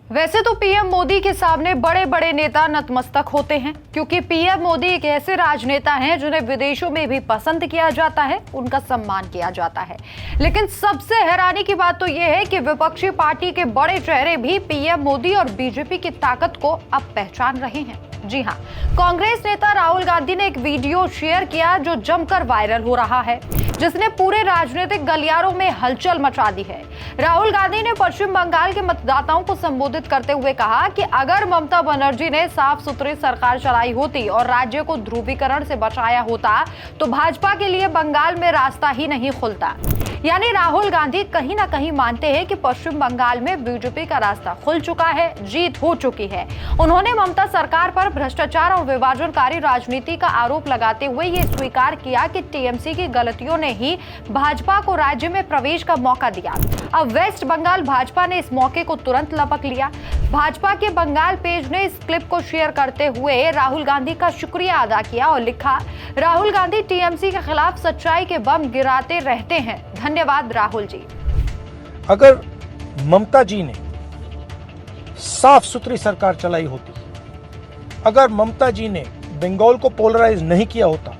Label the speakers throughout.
Speaker 1: वैसे तो पीएम मोदी के सामने बड़े बड़े नेता नतमस्तक होते हैं, क्योंकि पीएम मोदी एक ऐसे राजनेता हैं जिन्हें विदेशों में भी पसंद किया जाता है, उनका सम्मान किया जाता है। लेकिन सबसे हैरानी की बात तो यह है कि विपक्षी पार्टी के बड़े चेहरे भी पीएम मोदी और बीजेपी की ताकत को अब पहचान रहे हैं। जी हां, कांग्रेस नेता राहुल गांधी ने एक वीडियो शेयर किया जो जमकर वायरल हो रहा है, जिसने पूरे राजनीतिक गलियारों में हलचल मचा दी है। राहुल गांधी ने पश्चिम बंगाल के मतदाताओं को संबोधित करते हुए कहा कि अगर ममता बनर्जी ने साफ सुथरी सरकार चलाई होती और राज्य को ध्रुवीकरण से बचाया होता तो भाजपा के लिए बंगाल में रास्ता ही नहीं खुलता। यानी राहुल गांधी कहीं ना कहीं मानते हैं कि पश्चिम बंगाल में बीजेपी का रास्ता खुल चुका है, जीत हो चुकी है। उन्होंने ममता सरकार पर भ्रष्टाचार और विभाजनकारी राजनीति का आरोप लगाते हुए ये स्वीकार किया कि टीएमसी की गलतियों ने ही भाजपा को राज्य में प्रवेश का मौका दिया। अब वेस्ट बंगाल भाजपा ने इस मौके को तुरंत लपक लिया। भाजपा के बंगाल पेज ने इस क्लिप को शेयर करते हुए राहुल गांधी का शुक्रिया अदा किया और लिखा, राहुल गांधी टीएमसी के खिलाफ सच्चाई के बम गिराते रहते हैं। धन्यवाद राहुल जी।
Speaker 2: अगर ममता जी ने साफ सुथरी सरकार चलाई होती, अगर ममता जी ने बंगाल को पोलराइज नहीं किया होता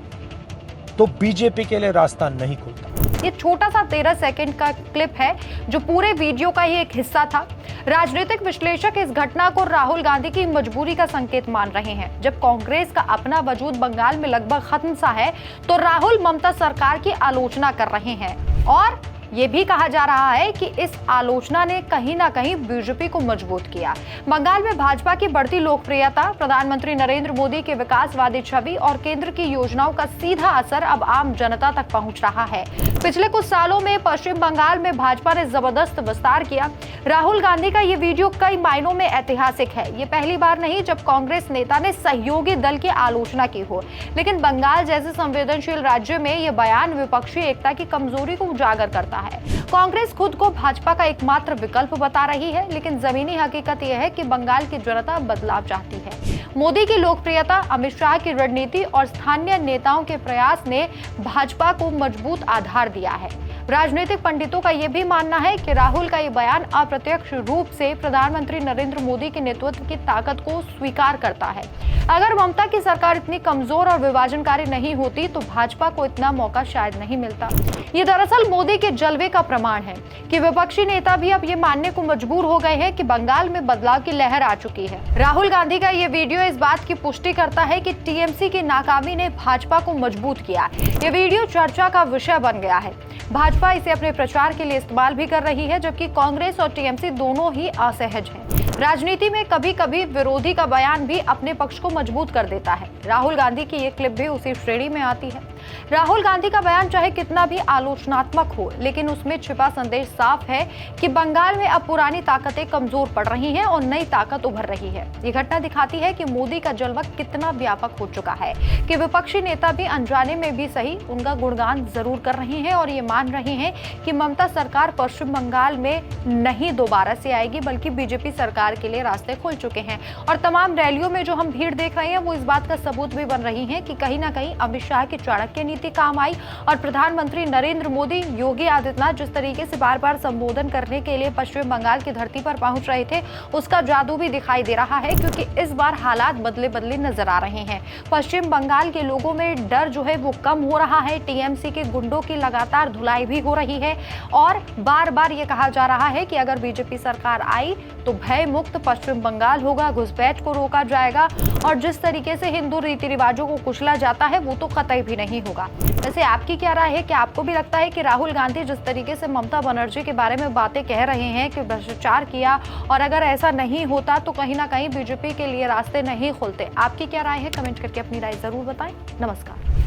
Speaker 2: तो बीजेपी के लिए रास्ता नहीं खुलता।
Speaker 1: ये छोटा सा 13 सेकंड का क्लिप है जो पूरे वीडियो का ही एक हिस्सा था। राजनीतिक विश्लेषक इस घटना को राहुल गांधी की मजबूरी का संकेत मान रहे हैं। जब कांग्रेस का अपना वजूद बंगाल में लगभग खत्म सा है तो राहुल ममता सरकार की आलोचना कर रहे हैं और ये भी कहा जा रहा है कि इस आलोचना ने कहीं ना कहीं बीजेपी को मजबूत किया। बंगाल में भाजपा की बढ़ती लोकप्रियता, प्रधानमंत्री नरेंद्र मोदी के विकासवादी छवि और केंद्र की योजनाओं का सीधा असर अब आम जनता तक पहुंच रहा है। पिछले कुछ सालों में पश्चिम बंगाल में भाजपा ने जबरदस्त विस्तार किया। राहुल गांधी का ये वीडियो कई मायनों में ऐतिहासिक है। ये पहली बार नहीं जब कांग्रेस नेता ने सहयोगी दल की आलोचना की हो, लेकिन बंगाल जैसे संवेदनशील राज्य में यह बयान विपक्षी एकता की कमजोरी को उजागर करता है। कांग्रेस खुद को भाजपा का एकमात्र विकल्प बता रही है, लेकिन जमीनी हकीकत यह है कि बंगाल की जनता बदलाव चाहती है। मोदी की लोकप्रियता, अमित शाह की रणनीति और स्थानीय नेताओं के प्रयास ने भाजपा को मजबूत आधार दिया है। राजनीतिक पंडितों का यह भी मानना है कि राहुल का ये बयान अप्रत्यक्ष रूप से प्रधानमंत्री नरेंद्र मोदी के नेतृत्व की ताकत को स्वीकार करता है। अगर ममता की सरकार इतनी कमजोर और विभाजनकारी नहीं होती तो भाजपा को इतना मौका शायद नहीं मिलता। ये दरअसल मोदी के जलवे का प्रमाण है कि विपक्षी नेता भी अब ये मानने को मजबूर हो गए हैं कि बंगाल में बदलाव की लहर आ चुकी है। राहुल गांधी का ये वीडियो इस बात की पुष्टि करता है कि टीएमसी की नाकामी ने भाजपा को मजबूत किया। ये वीडियो चर्चा का विषय बन गया है। भाजपा इसे अपने प्रचार के लिए इस्तेमाल भी कर रही है, जबकि कांग्रेस और टीएमसी दोनों ही असहज हैं। राजनीति में कभी कभी विरोधी का बयान भी अपने पक्ष को मजबूत कर देता है। राहुल गांधी की ये क्लिप भी उसी श्रेणी में आती है। राहुल गांधी का बयान चाहे कितना भी आलोचनात्मक हो, लेकिन उसमें छिपा संदेश साफ है कि बंगाल में अब पुरानी ताकतें कमजोर पड़ रही हैं और नई ताकत उभर रही है। ये घटना दिखाती है कि मोदी का जलवा कितना व्यापक हो चुका है कि विपक्षी नेता भी अनजाने में भी सही उनका गुणगान जरूर कर रहे हैं और ये मान रहे हैं कि ममता सरकार पश्चिम बंगाल में नहीं दोबारा से आएगी, बल्कि बीजेपी सरकार के लिए रास्ते खुल चुके हैं। और तमाम रैलियों में जो हम भीड़ देख रहे हैं वो इस बात का सबूत भी बन रही है कि कहीं ना कहीं अमित शाह की चाणक्य नीति काम आई और प्रधानमंत्री नरेंद्र मोदी, योगी आदित्यनाथ जिस तरीके से बार बार संबोधन करने के लिए पश्चिम बंगाल की धरती पर पहुंच रहे थे, उसका जादू भी दिखाई दे रहा है, क्योंकि इस बार हालात बदले बदले नजर आ रहे हैं। पश्चिम बंगाल के लोगों में डर जो है वो कम हो रहा है। टीएमसी के गुंडों की लगातार धुलाई भी हो रही है और बार बार ये कहा जा रहा है कि अगर बीजेपी सरकार आई तो भय मुक्त पश्चिम बंगाल होगा, घुसपैठ को रोका जाएगा और जिस तरीके से हिंदू रीति रिवाजों को कुचला जाता है वो तो कतई भी नहीं होगा। वैसे आपकी क्या राय है? कि आपको भी लगता है कि राहुल गांधी जिस तरीके से ममता बनर्जी के बारे में बातें कह रहे हैं कि भ्रष्टाचार किया और अगर ऐसा नहीं होता तो कहीं ना कहीं बीजेपी के लिए रास्ते नहीं खुलते? आपकी क्या राय है? कमेंट करके अपनी राय जरूर बताएं। नमस्कार।